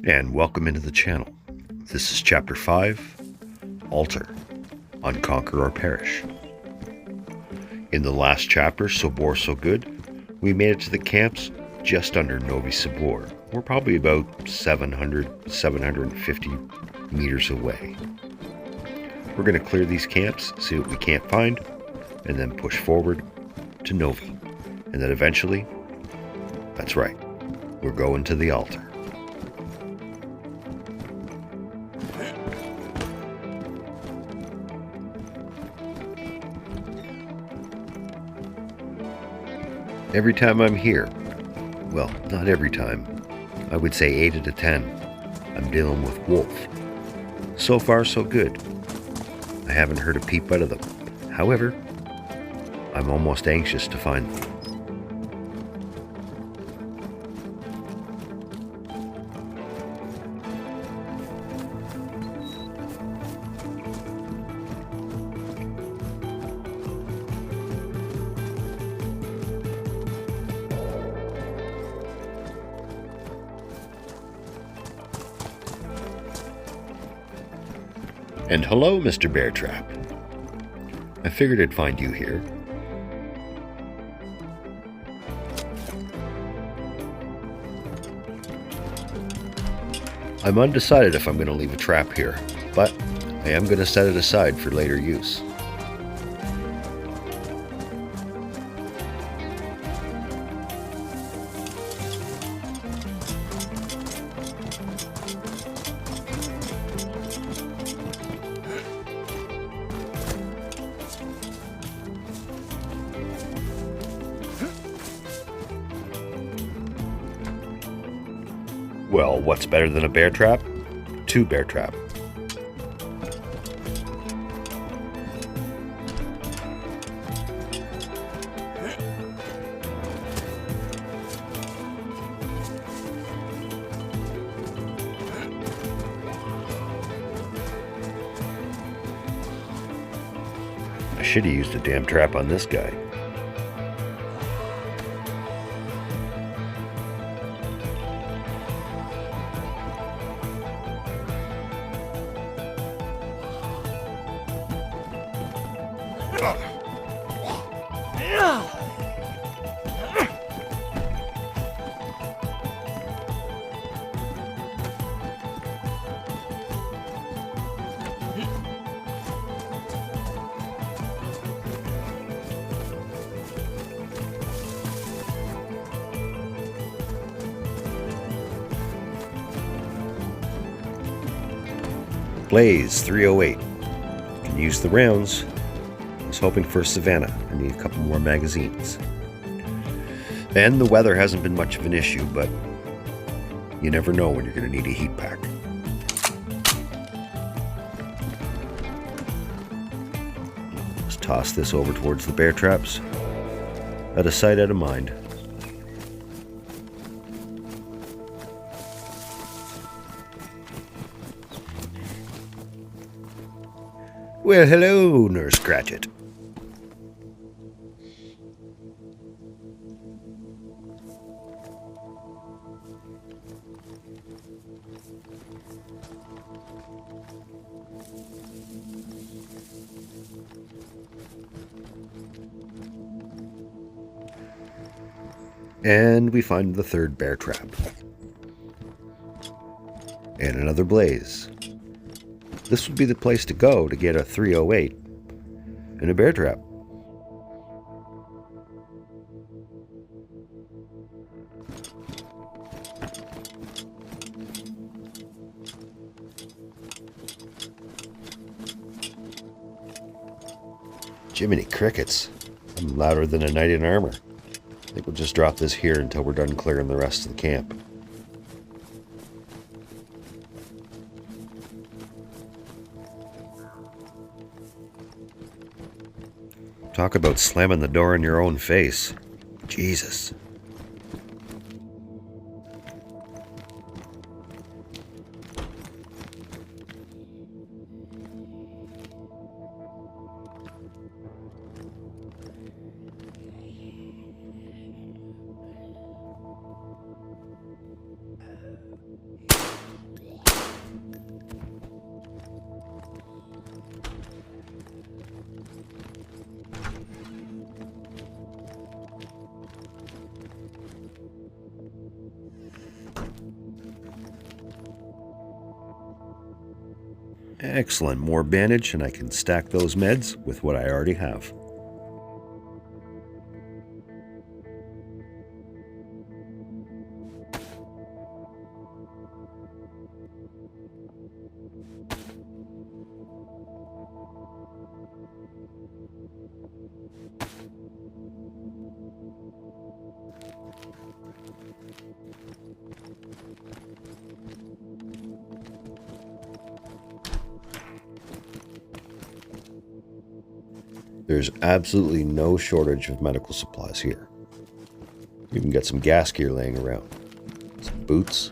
And welcome into the channel. This is Chapter 5, Altar, on Conquer or Perish. In the last chapter, So Bor So Good, we made it to the camps just under Novi Sabor. We're probably about 750 meters away. We're going to clear these camps, see what we can't find, and then push forward to Novi. And then eventually, that's right, we're going to the altar. Every time I'm here, well, not every time, I would say 8 out of 10, I'm dealing with wolf. So far, so good. I haven't heard a peep out of them. However, I'm almost anxious to find them. And hello, Mr. Bear Trap. I figured I'd find you here. I'm undecided if I'm going to leave a trap here, but I am going to set it aside for later use. Well, what's better than a bear trap? 2 bear trap. I should have used a damn trap on this guy. Blaze 308. Can use the rounds. I was hoping for a Savannah. I need a couple more magazines. And the weather hasn't been much of an issue, but you never know when you're going to need a heat pack. Let's toss this over towards the bear traps. Out of sight, out of mind. Well, hello, Nurse Cratchit. And we find the 3rd bear trap. And another blaze. This would be the place to go to get a 308 and a bear trap. Jiminy crickets. I'm louder than a knight in armor. I think we'll just drop this here until we're done clearing the rest of the camp. Talk about slamming the door in your own face. Jesus. Excellent, more bandage, and I can stack those meds with what I already have. There's absolutely no shortage of medical supplies here. You can get some gas gear laying around. Some boots.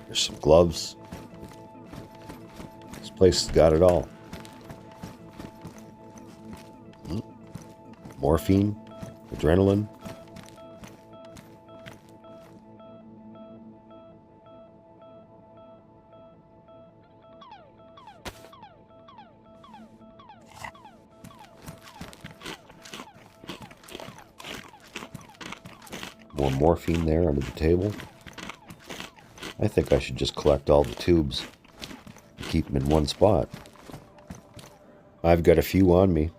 There's some gloves. This place has got it all. Morphine, adrenaline. More morphine there under the table. I think I should just collect all the tubes and keep them in one spot. I've got a few on me,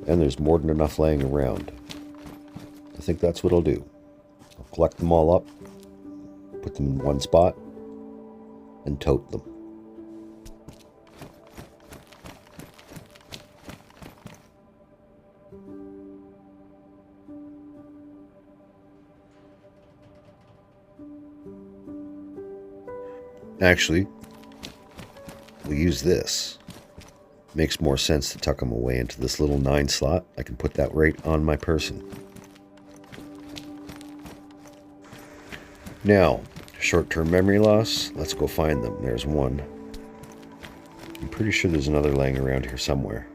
and there's more than enough laying around. I think that's what I'll do. I'll collect them all up, put them in one spot, and tote them. Actually, we'll use this. Makes more sense to tuck them away into this little 9 slot. I can put that right on my person. Now, short-term memory loss. Let's go find them. There's one. I'm pretty sure there's another laying around here somewhere.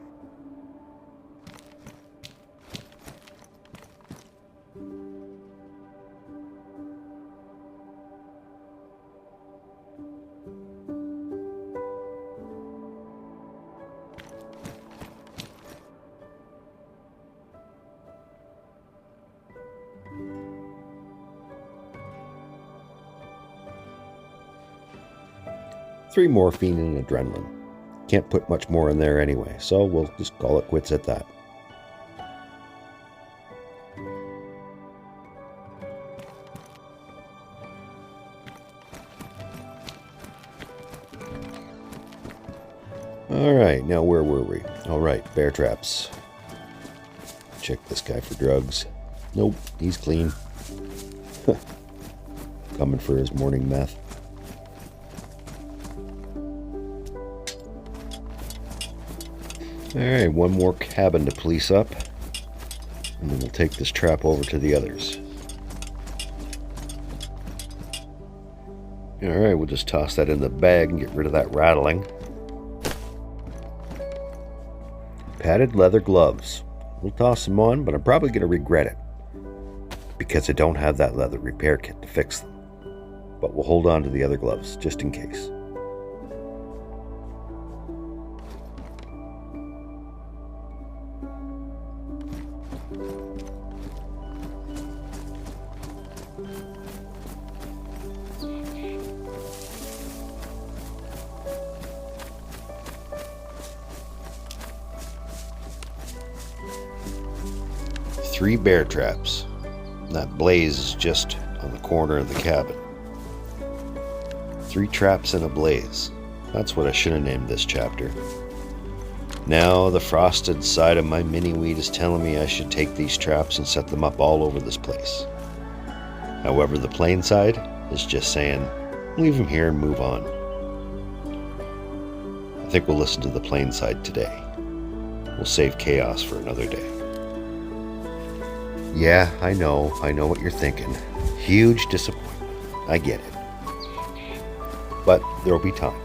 Three morphine and adrenaline. Can't put much more in there anyway, so we'll just call it quits at that. Alright, now where were we? Alright, bear traps. Check this guy for drugs. Nope, he's clean. Coming for his morning meth. Alright, one more cabin to police up, and then we'll take this trap over to the others. Alright, we'll just toss that in the bag and get rid of that rattling. Padded leather gloves. We'll toss them on, but I'm probably going to regret it, because I don't have that leather repair kit to fix them. But we'll hold on to the other gloves, just in case. Three bear traps. That blaze is just on the corner of the cabin. 3 traps in a blaze. That's what I should have named this chapter. Now the frosted side of my mini-wheat is telling me I should take these traps and set them up all over this place. However, the plain side is just saying, leave them here and move on. I think we'll listen to the plain side today. We'll save chaos for another day. Yeah, I know what you're thinking. Huge disappointment. I get it. But there'll be time.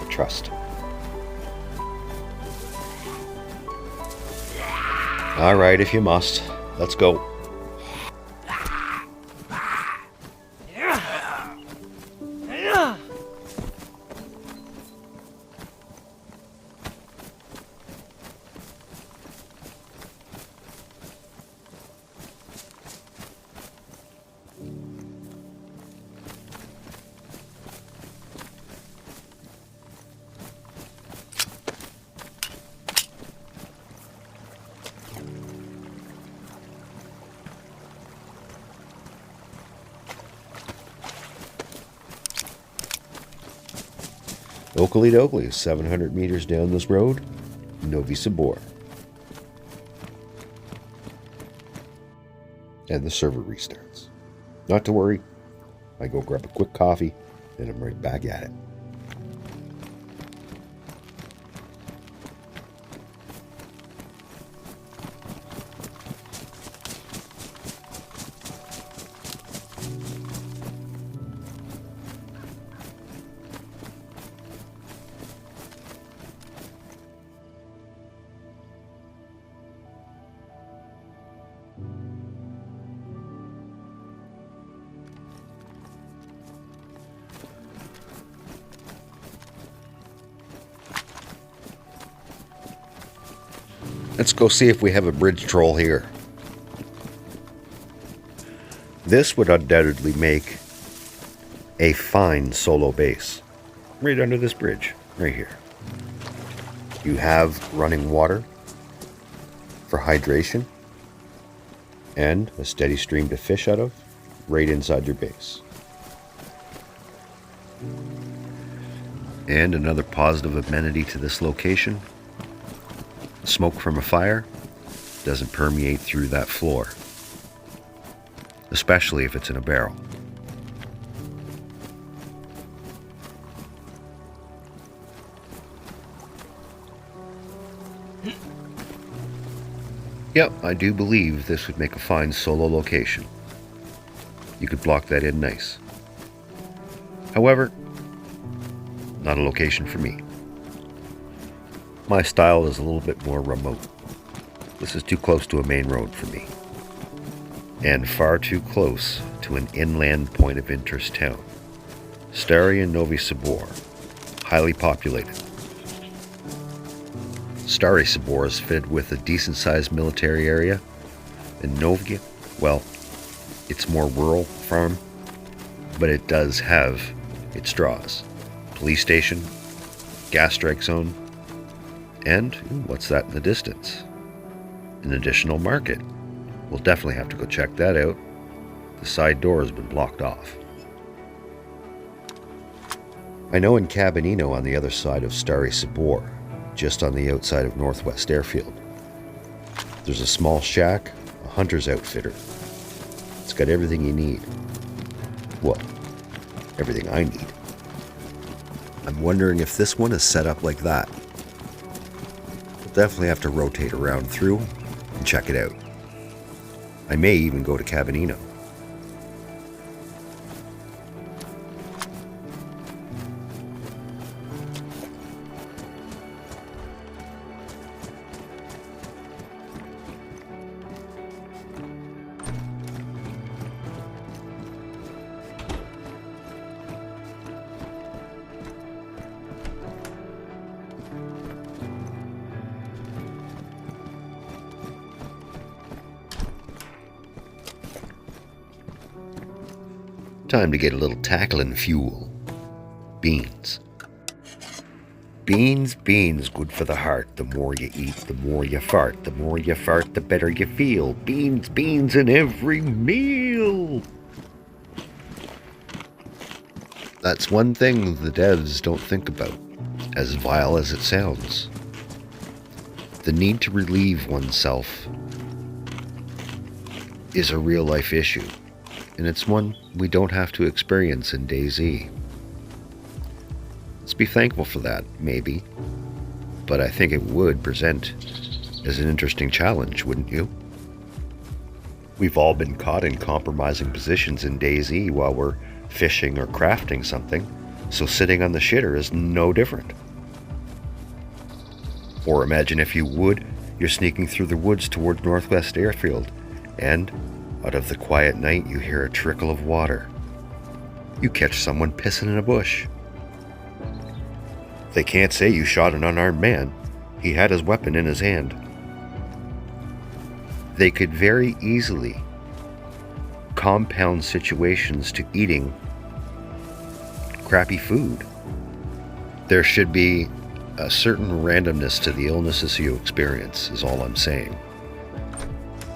Trust. All right, if you must. Let's go. Oakley dokley, 700 meters down this road, Novi Sabor. And the server restarts. Not to worry, I go grab a quick coffee and I'm right back at it. Let's go see if we have a bridge troll here. This would undoubtedly make a fine solo base. Right under this bridge, right here. You have running water for hydration and a steady stream to fish out of right inside your base. And another positive amenity to this location: smoke from a fire doesn't permeate through that floor, especially if it's in a barrel. Yep, I do believe this would make a fine solo location. You could block that in nice. However, not a location for me. My style is a little bit more remote. This is too close to a main road for me, and far too close to an inland point of interest town. Stary and Novi Sabor, highly populated. Stary Sabor is fitted with a decent-sized military area, and Novi, well, it's more rural farm, but it does have its draws. Police station, gas strike zone, and what's that in the distance? An additional market. We'll definitely have to go check that out. The side door has been blocked off. I know in Cabinino on the other side of Stary Sabor, just on the outside of Northwest Airfield, there's a small shack, a hunter's outfitter. It's got everything you need. Well, everything I need. I'm wondering if this one is set up like that. We'll definitely have to rotate around through and check it out. I may even go to Cabinino. Time to get a little tackling fuel. Beans. Beans, beans, good for the heart. The more you eat, the more you fart. The more you fart, the better you feel. Beans, beans in every meal. That's one thing the devs don't think about, as vile as it sounds. The need to relieve oneself is a real-life issue, and it's one we don't have to experience in DayZ. Let's be thankful for that, maybe, but I think it would present as an interesting challenge, wouldn't you? We've all been caught in compromising positions in DayZ while we're fishing or crafting something, so sitting on the shitter is no different. Or imagine, if you would, you're sneaking through the woods toward Northwest Airfield, and out of the quiet night you hear a trickle of water. You catch someone pissing in a bush. They can't say you shot an unarmed man. He had his weapon in his hand. They could very easily compound situations to eating crappy food. There should be a certain randomness to the illnesses you experience, is all I'm saying.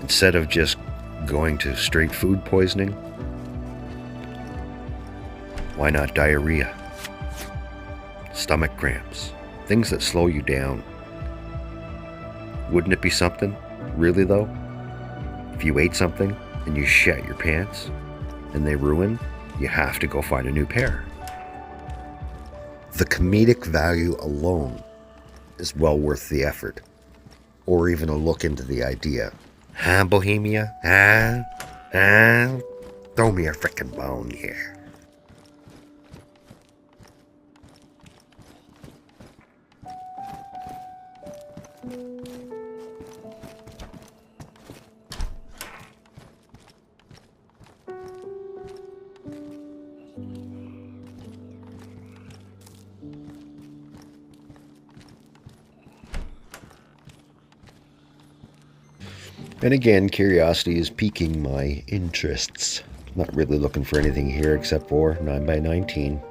Instead of just going to straight food poisoning, why not diarrhea? stomach cramps, things that slow you down. Wouldn't it be something, really though, if you ate something and you shat your pants and they ruin, you have to go find a new pair. The comedic value alone is well worth the effort, or even a look into the idea. Huh, Bohemia? Throw me a frickin' bone here. And again, curiosity is piquing my interests. Not really looking for anything here except for 9x19.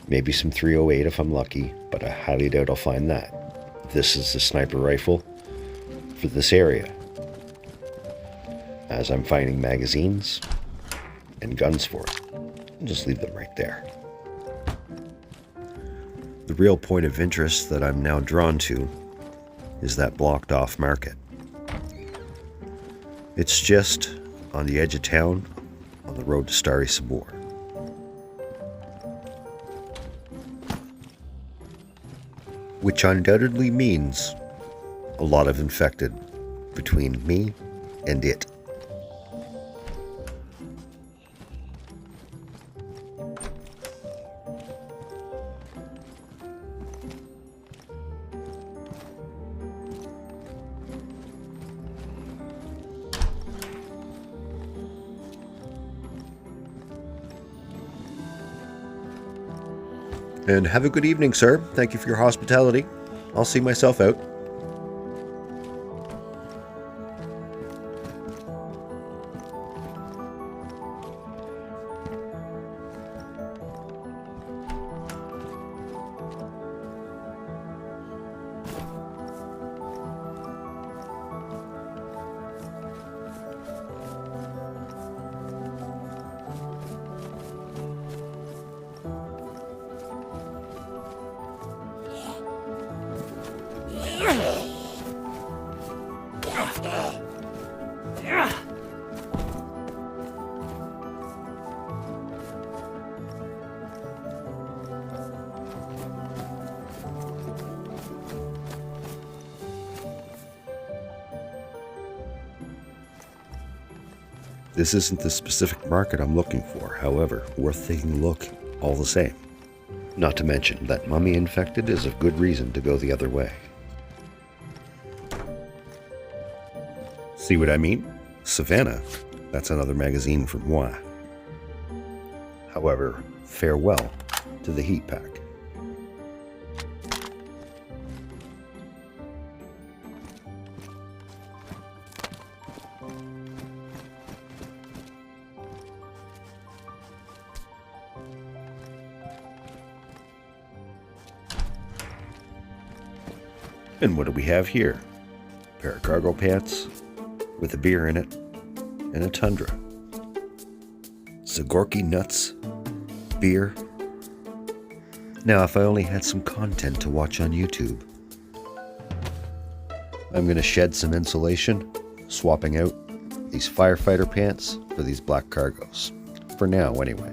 Maybe some 308 if I'm lucky, but I highly doubt I'll find that. This is the sniper rifle for this area, as I'm finding magazines and guns for it. I'll just leave them right there. The real point of interest that I'm now drawn to is that blocked off market. It's just on the edge of town, on the road to Starry Sabor. Which undoubtedly means a lot of infected between me and it. And have a good evening, sir. Thank you for your hospitality. I'll see myself out. This isn't the specific market I'm looking for, however, worth taking a look all the same. Not to mention that mummy infected is a good reason to go the other way. See what I mean? Savannah, that's another magazine for moi. However, farewell to the heat pack. And what do we have here? A pair of cargo pants with a beer in it and a Tundra. Zagorki nuts, beer. Now, if I only had some content to watch on YouTube. I'm going to shed some insulation, swapping out these firefighter pants for these black cargos. For now, anyway.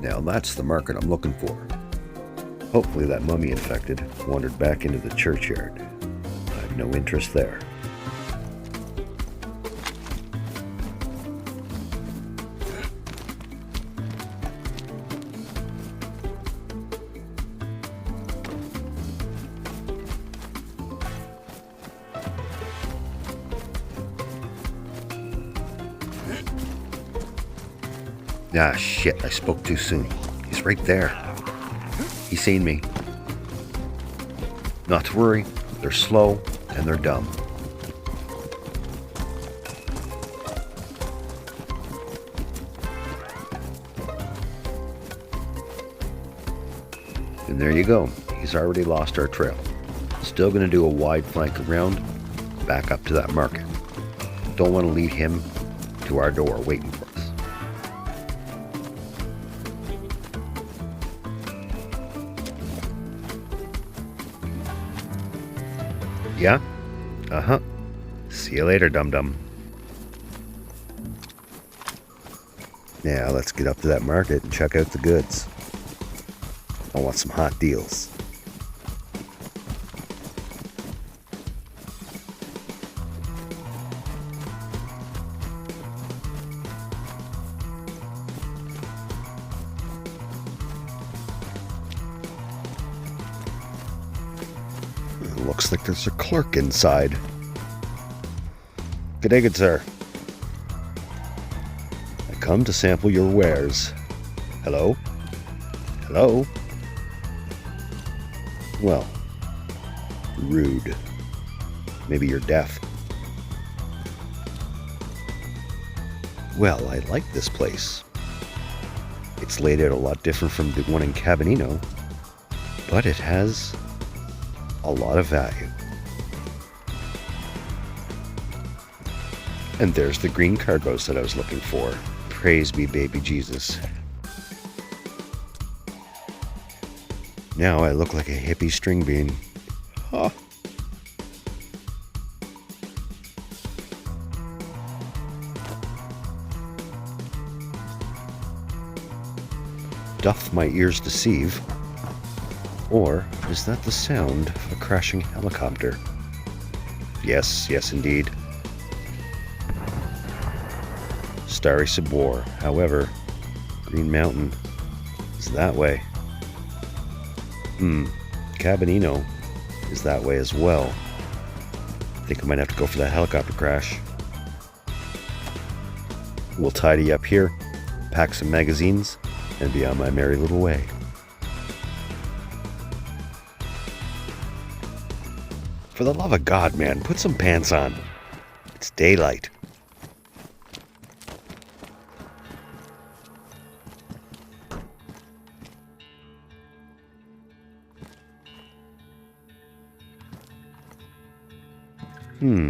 Now that's the market I'm looking for. Hopefully that mummy infected wandered back into the churchyard. I have no interest there. Ah, shit, I spoke too soon. He's right there. He's seen me. Not to worry, they're slow and they're dumb. And there you go. He's already lost our trail. Still going to do a wide flank around, back up to that market. Don't want to leave him to our door waiting for us. Yeah? Uh-huh. See you later, dum-dum. Now let's get up to that market and check out the goods. I want some hot deals. It looks like there's a clerk inside. Good day, good sir. I come to sample your wares. Hello? Hello? Well, rude. Maybe you're deaf. Well, I like this place. It's laid out a lot different from the one in Cabanino, but it has a lot of value. And there's the green cargoes that I was looking for. Praise be baby Jesus. Now I look like a hippie string bean. Huh. Doth my ears deceive? Or is that the sound of a crashing helicopter? Yes, yes indeed. Starry Sabor. However, Green Mountain is that way. Cabanino is that way as well. I think I might have to go for that helicopter crash. We'll tidy up here, pack some magazines, and be on my merry little way. For the love of God, man, put some pants on. It's daylight.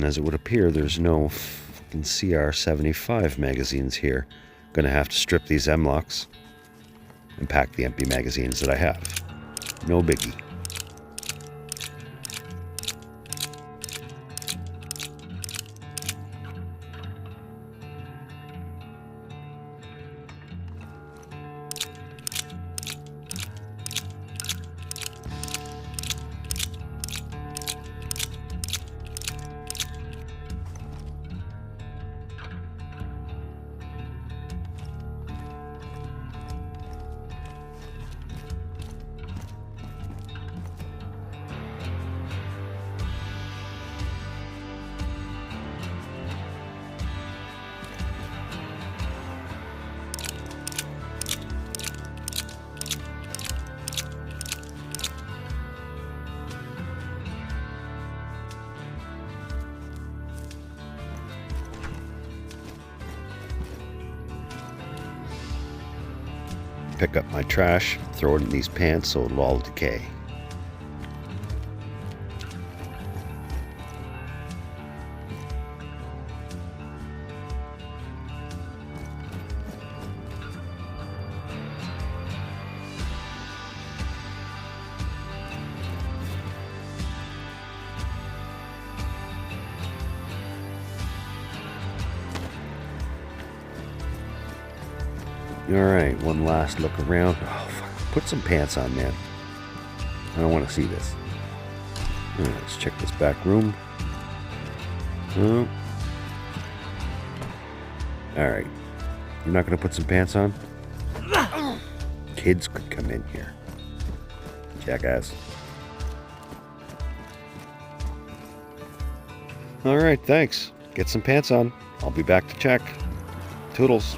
As it would appear, there's no fucking CR75 magazines here. Gonna have to strip these M-locks and pack the empty magazines that I have. No biggie. Pick up my trash, throw it in these pants so it'll all decay. Alright, one last look around. Oh, fuck. Put some pants on, man. I don't want to see this. Alright, let's check this back room. Oh. Alright. You're not going to put some pants on? Kids could come in here. Jackass. Alright, thanks. Get some pants on. I'll be back to check. Toodles.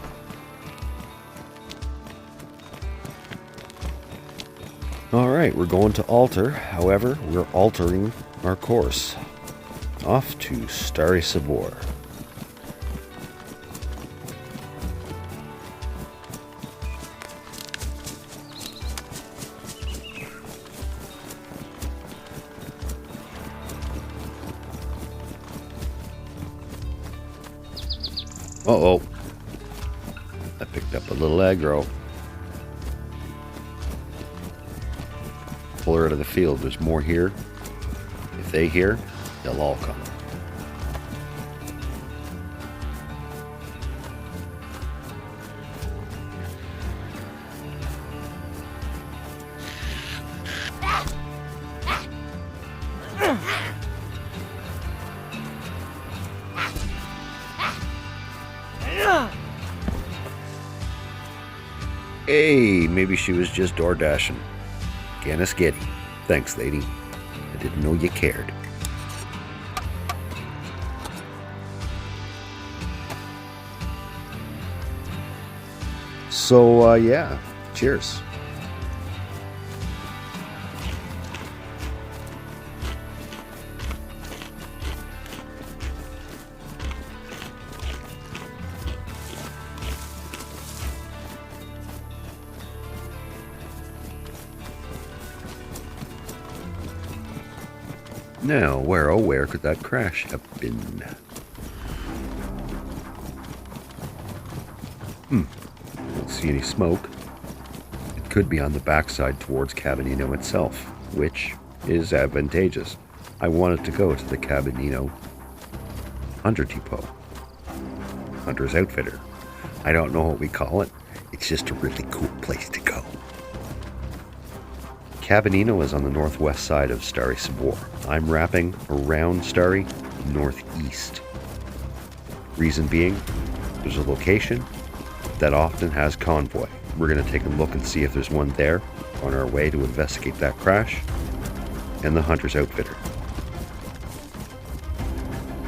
Alright, we're going to alter. However, we're altering our course. Off to Starry Sabor. Uh-oh. I picked up a little aggro. Pull her out of the field. There's more here. If they hear, they'll all come. Hey, maybe she was just door dashing. Gannis Getty. Thanks, lady. I didn't know you cared. So, yeah. Cheers. Now, where could that crash have been? Don't see any smoke. It could be on the backside towards Cabinino itself, which is advantageous. I wanted to go to the Cabinino Hunter Depot. Hunter's Outfitter. I don't know what we call it. It's just a really cool place to go. Cabinino is on the northwest side of Starry Sabor. I'm wrapping around Starry northeast. Reason being, there's a location that often has convoy. We're going to take a look and see if there's one there on our way to investigate that crash and the Hunter's Outfitter.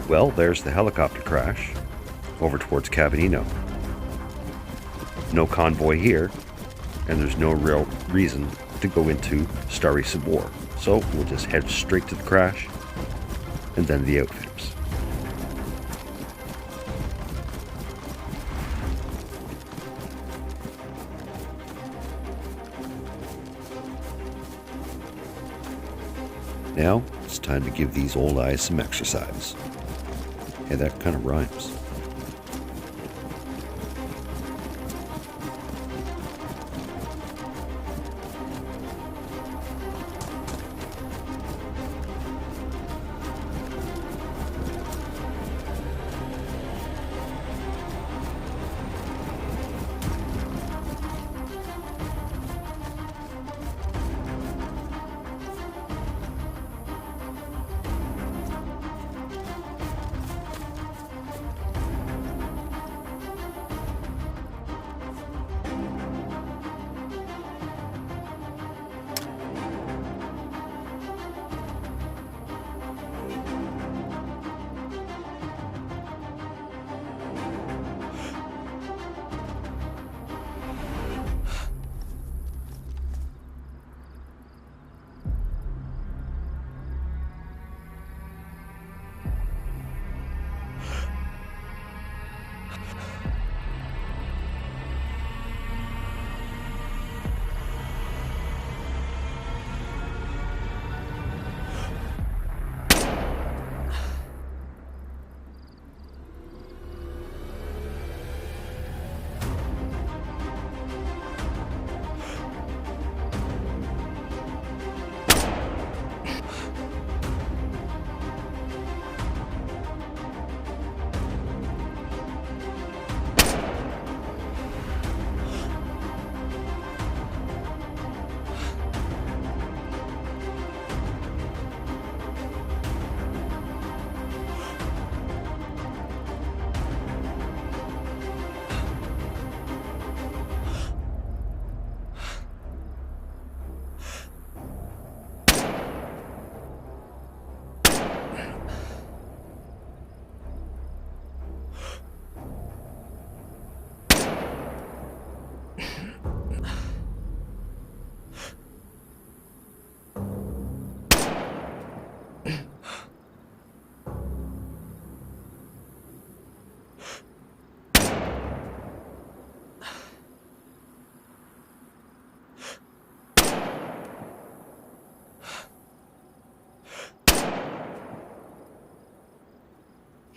Well, there's the helicopter crash over towards Cabinino. No convoy here, and there's no real reason to go into Starry Sabor. So we'll just head straight to the crash and then the outfitters. Now it's time to give these old eyes some exercise. Hey, that kind of rhymes.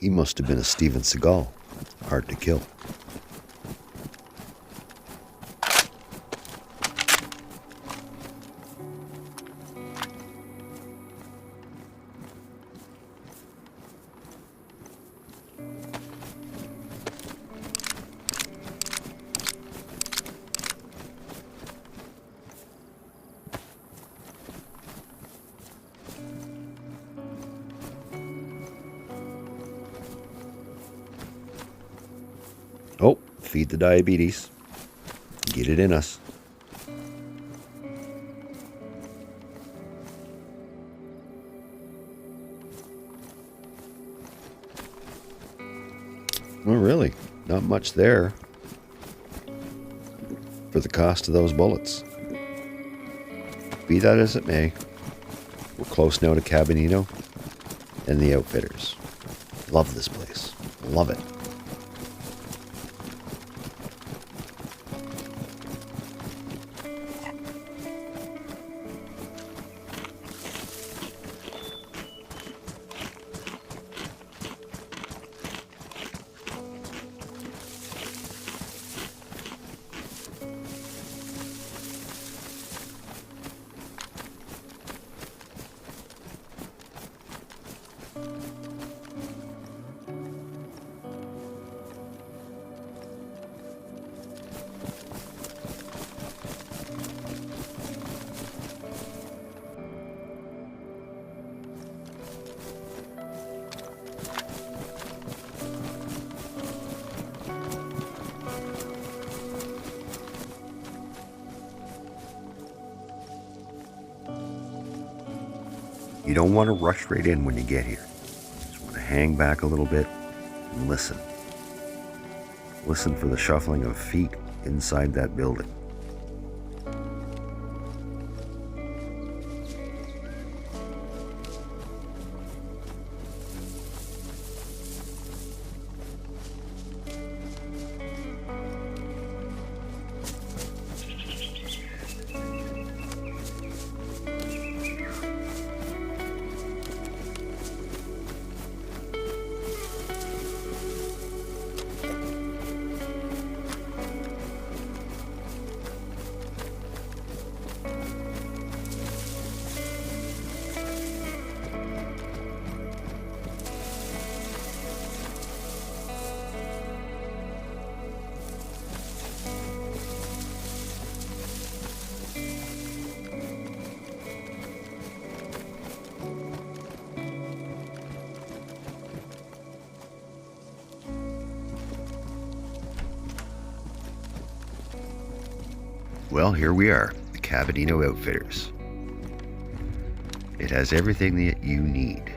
He must have been a Steven Seagal. Hard to kill. Oh, feed the diabetes. Get it in us. Well, really, not much there for the cost of those bullets. Be that as it may, we're close now to Cabinito and the Outfitters. Love this place. Love it. You don't want to rush right in when you get here. You just want to hang back a little bit and listen. Listen for the shuffling of feet inside that building. Well, here we are, the Cabinito Outfitters. It has everything that you need.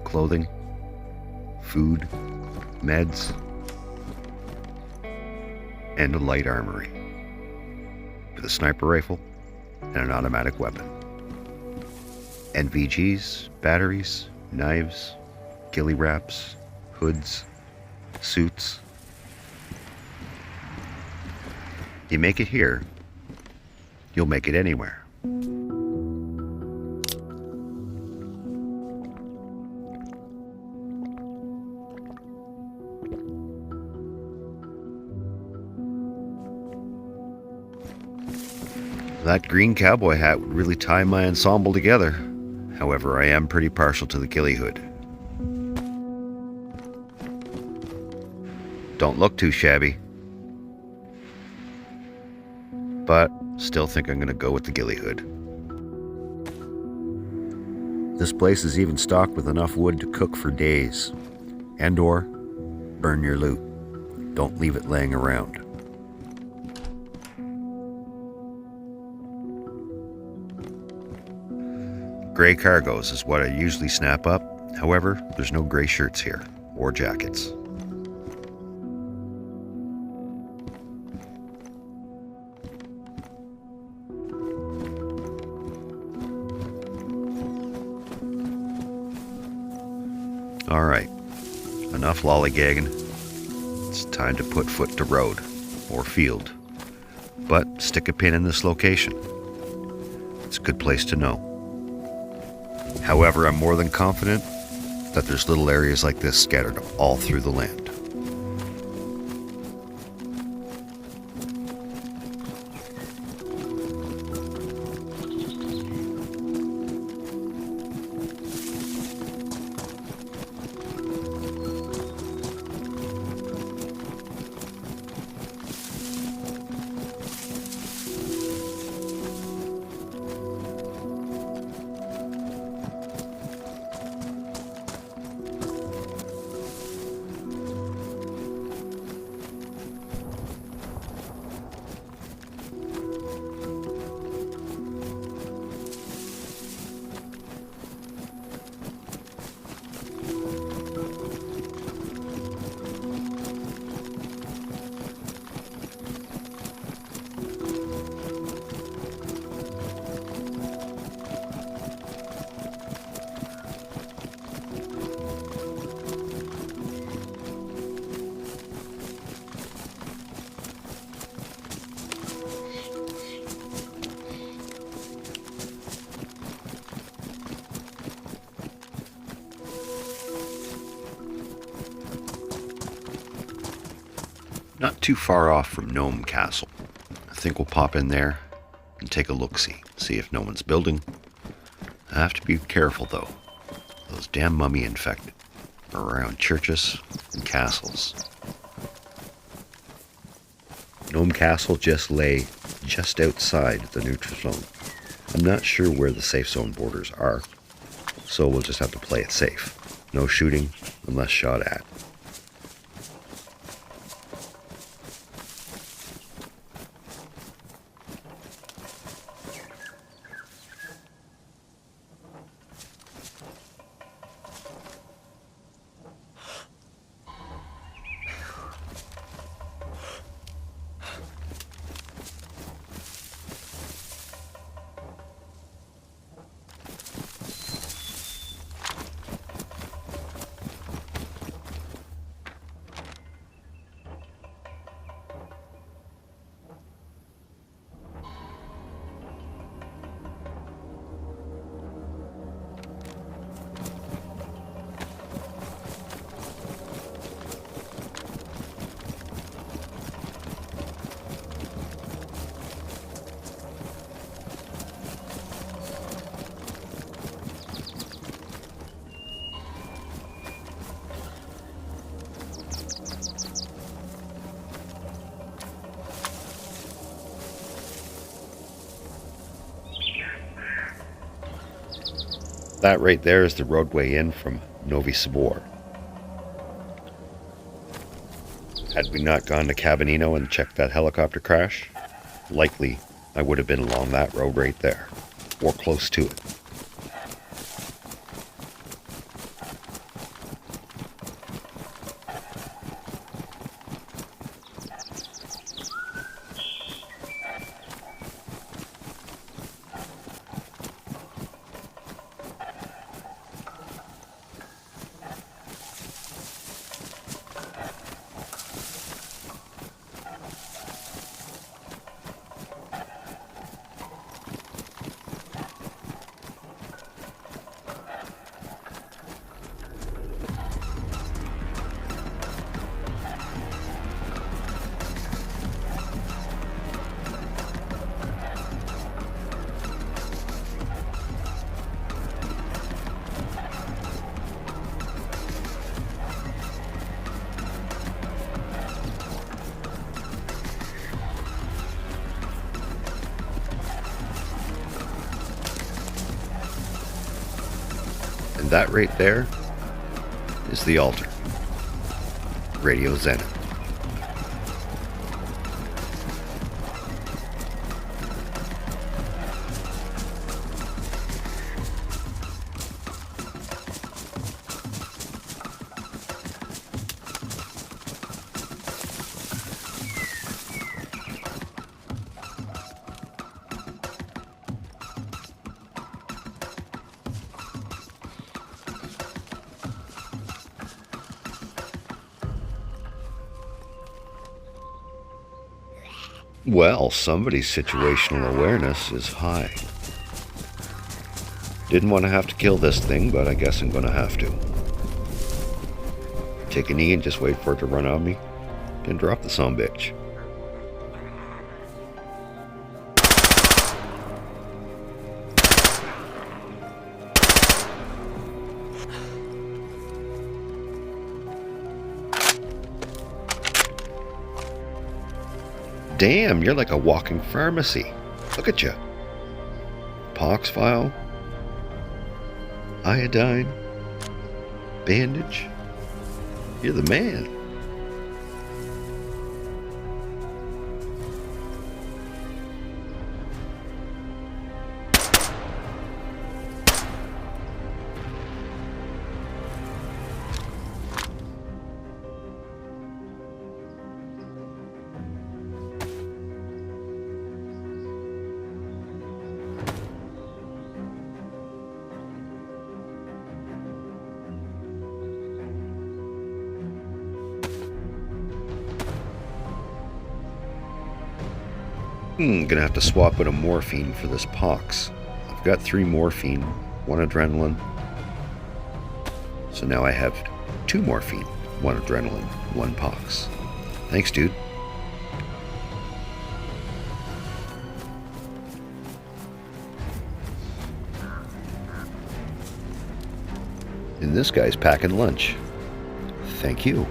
Clothing, food, meds, and a light armory. With a sniper rifle and an automatic weapon. NVGs, batteries, knives, ghillie wraps, hoods, suits. You make it here, you'll make it anywhere. That green cowboy hat would really tie my ensemble together. However, I am pretty partial to the ghillie hood. Don't look too shabby. But still think I'm going to go with the ghillie hood. This place is even stocked with enough wood to cook for days. And or burn your loot. Don't leave it laying around. Gray cargos is what I usually snap up. However, there's no gray shirts here, or jackets. Alright, enough lollygagging. It's time to put foot to road, or field. But stick a pin in this location. It's a good place to know. However, I'm more than confident that there's little areas like this scattered all through the land. Not too far off from Gnome Castle. I think we'll pop in there and take a look-see, see if no one's building. I have to be careful though. Those damn mummy infected are around churches and castles. Gnome Castle just lay just outside the neutral zone. I'm not sure where the safe zone borders are, so we'll just have to play it safe. No shooting unless shot at. That right there is the roadway in from Novi Sabor. Had we not gone to Cabanino and checked that helicopter crash, likely I would have been along that road right there, or close to it. And that right there is the altar. Radio Zenith. Well, somebody's situational awareness is high. Didn't want to have to kill this thing, but I guess I'm going to have to. Take a knee and just wait for it to run on me. Then drop the sumbitch. Damn, you're like a walking pharmacy. Look at you. Pox vial, iodine, bandage. You're the man. Gonna have to swap out a morphine for this pox. I've got 3 morphine, 1 adrenaline. So now I have 2 morphine, 1 adrenaline, 1 pox. Thanks, dude. And this guy's packing lunch. Thank you.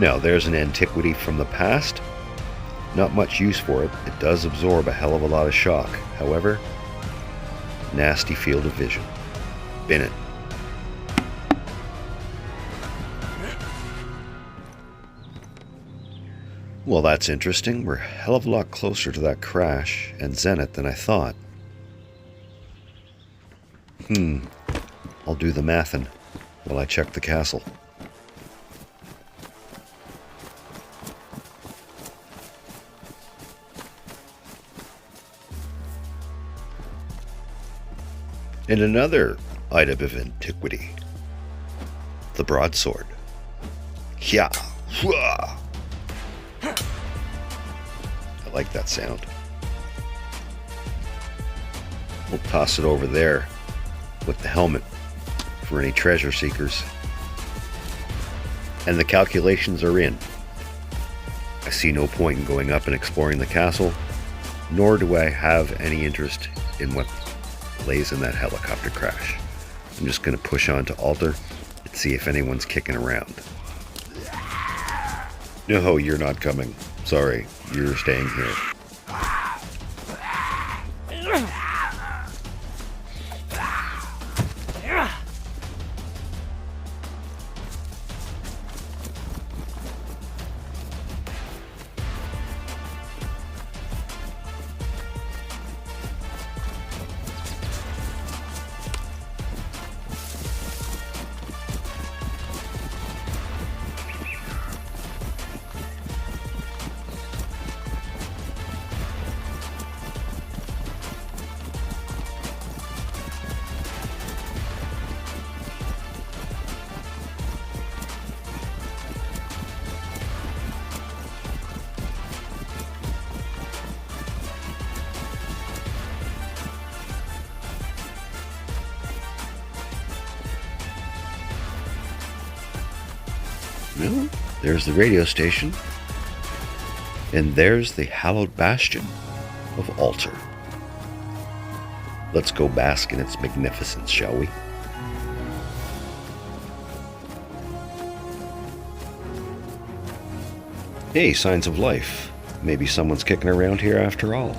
Now there's an antiquity from the past. Not much use for it. It does absorb a hell of a lot of shock. However, nasty field of vision. Bin it. Well, that's interesting. We're a hell of a lot closer to that crash and zenith than I thought. I'll do the mathin' while I check the castle. And another item of antiquity, the broadsword. Yeah. I like that sound. We'll toss it over there with the helmet for any treasure seekers. And the calculations are in. I see no point in going up and exploring the castle, nor do I have any interest in what lays in that helicopter crash. I'm just going to push on to Altar and see if anyone's kicking around. No, you're not coming. Sorry, you're staying here. Well, there's the radio station. And there's the hallowed bastion of Altar. Let's go bask in its magnificence, shall we? Hey, signs of life. Maybe someone's kicking around here after all.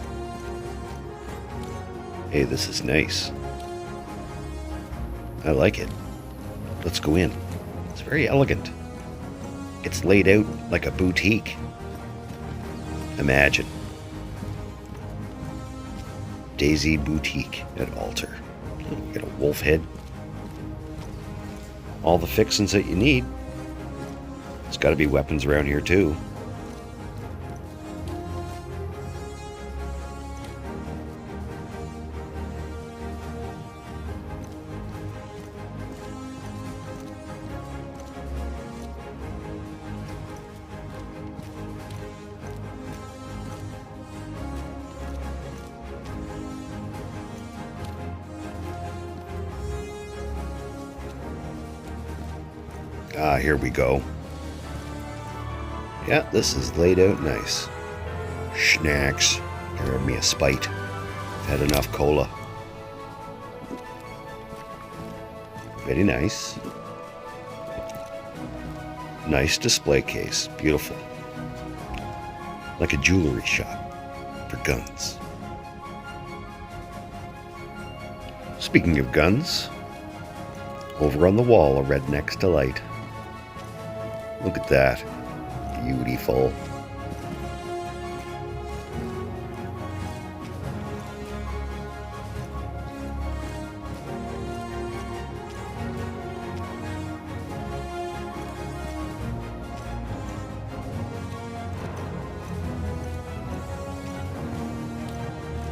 Hey, this is nice. I like it. Let's go in. It's very elegant. It's laid out like a boutique. Imagine. DayZ Boutique at Altar. Get a wolf head. All the fixings that you need. There's got to be weapons around here too. Ah, here we go. Yeah, this is laid out nice. Snacks. Give me a spite. I've had enough cola. Very nice. Nice display case. Beautiful. Like a jewelry shop for guns. Speaking of guns, over on the wall, a redneck's delight. Look at that. Beautiful.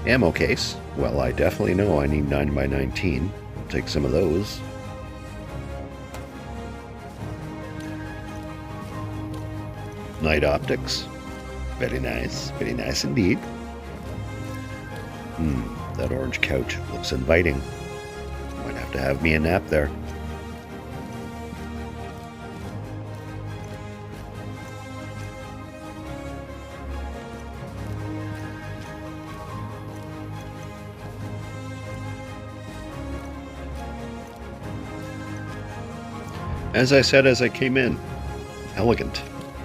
Ammo case. Well, I definitely know I need 9x19. I'll take some of those. Night optics. Very nice indeed. That orange couch looks inviting. Might have to have me a nap there. As I said as I came in, elegant.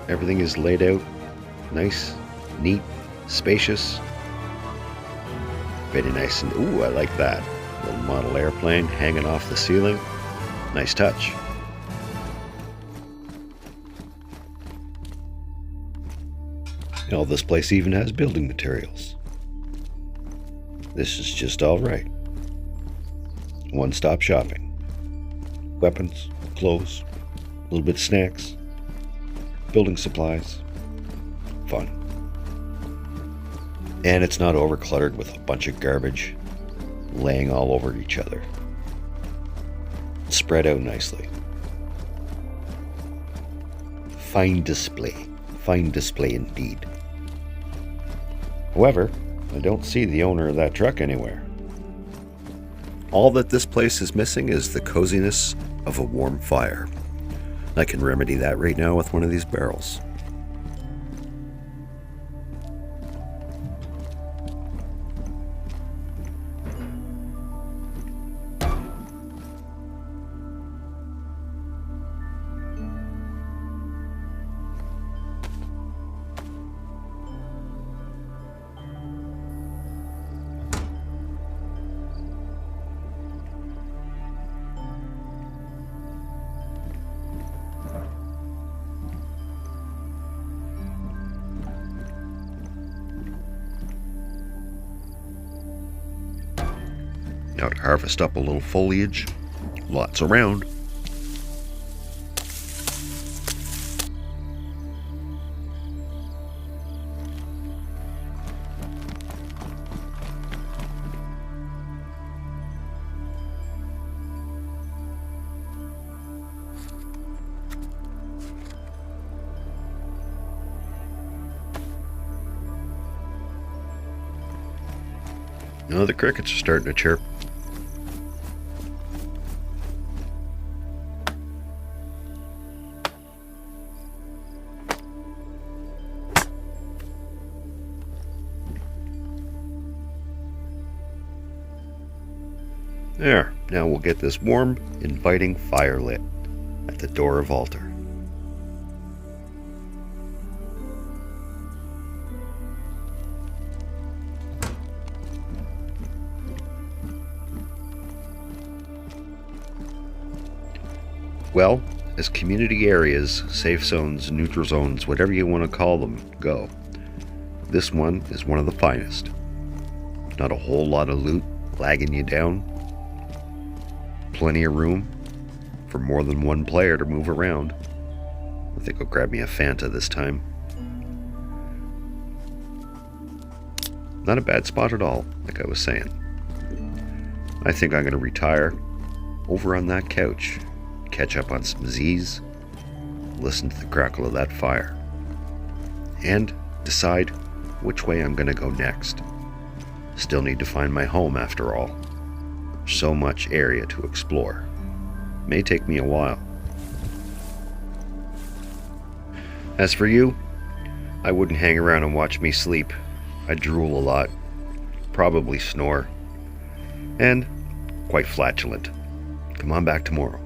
Everything is laid out nice, neat, spacious. Very nice. And ooh, I like that. Little model airplane hanging off the ceiling. Nice touch. Hell, this place even has building materials. This is just all right. One-stop shopping. Weapons, clothes, a little bit of snacks, building supplies, fun. And it's not overcluttered with a bunch of garbage laying all over each other. It's spread out nicely. Fine display indeed. However, I don't see the owner of that truck anywhere. All that this place is missing is the coziness of a warm fire. I can remedy that right now with one of these barrels. Now to harvest up a little foliage. Lots around. Now the crickets are starting to chirp. There, now we'll get this warm, inviting fire lit at the door of altar. Well, as community areas, safe zones, neutral zones, whatever you want to call them, go, this one is one of the finest. Not a whole lot of loot lagging you down. Plenty of room for more than one player to move around. I think I'll grab me a Fanta this time. Not a bad spot at all, like I was saying. I think I'm going to retire over on that couch, catch up on some Z's, listen to the crackle of that fire, and decide which way I'm going to go next. Still need to find my home after all. So much area to explore. May take me a while. As for you, I wouldn't hang around and watch me sleep. I'd drool a lot, probably snore, and quite flatulent. Come on back tomorrow.